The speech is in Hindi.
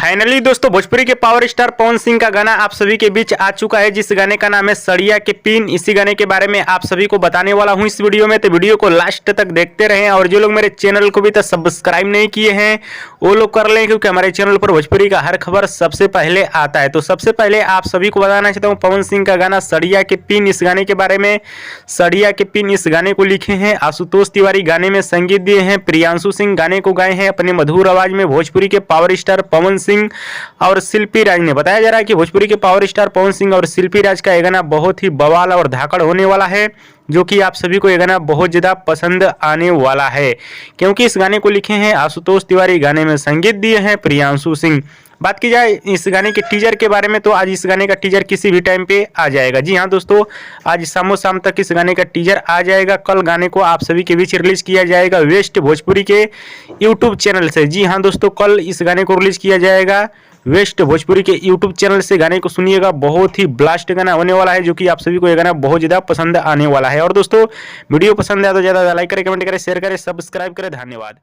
फाइनली दोस्तों भोजपुरी के पावर स्टार पवन सिंह का गाना आप सभी के बीच आ चुका है, जिस गाने का नाम है सड़िया के पिन। इसी गाने के बारे में आप सभी को बताने वाला हूं इस वीडियो में, तो वीडियो को लास्ट तक देखते रहें। और जो लोग मेरे चैनल को भी तक सब्सक्राइब नहीं किए हैं वो लोग कर लें, क्योंकि हमारे चैनल पर भोजपुरी का हर खबर सबसे पहले आता है। तो सबसे पहले आप सभी को बताना चाहता हूँ पवन सिंह का गाना सड़िया के पिन, इस गाने के बारे में। सड़िया के पिन इस गाने को लिखे हैं आशुतोष तिवारी, गाने में संगीत दिए हैं प्रियांशु सिंह, गाने को गाए हैं अपने मधुर आवाज में भोजपुरी के पावर स्टार पवन सिंह और शिल्पी राज ने। बताया जा रहा है कि भोजपुरी के पावर स्टार पवन सिंह और शिल्पी राज का यह गाना बहुत ही बवाल और धाकड़ होने वाला है, जो कि आप सभी को यह गाना बहुत ज्यादा पसंद आने वाला है, क्योंकि इस गाने को लिखे हैं आशुतोष तिवारी, गाने में संगीत दिए हैं प्रियांशु सिंह। बात की जाए इस गाने के टीजर के बारे में, तो आज इस गाने का टीजर किसी भी टाइम पे आ जाएगा। जी हाँ दोस्तों, आज शाम शाम तक इस गाने का टीजर आ जाएगा। कल गाने को आप सभी के बीच रिलीज किया जाएगा वेस्ट भोजपुरी के यूट्यूब चैनल से। जी हाँ दोस्तों, कल इस गाने को रिलीज किया जाएगा वेस्ट भोजपुरी के यूट्यूब चैनल से। गाने को सुनिएगा, बहुत ही ब्लास्ट गाना होने वाला है, जो कि आप सभी को यह गाना बहुत ज़्यादा पसंद आने वाला है। और दोस्तों वीडियो पसंद आया तो ज़्यादा लाइक करें, कमेंट करें, शेयर करें, सब्सक्राइब करें। धन्यवाद।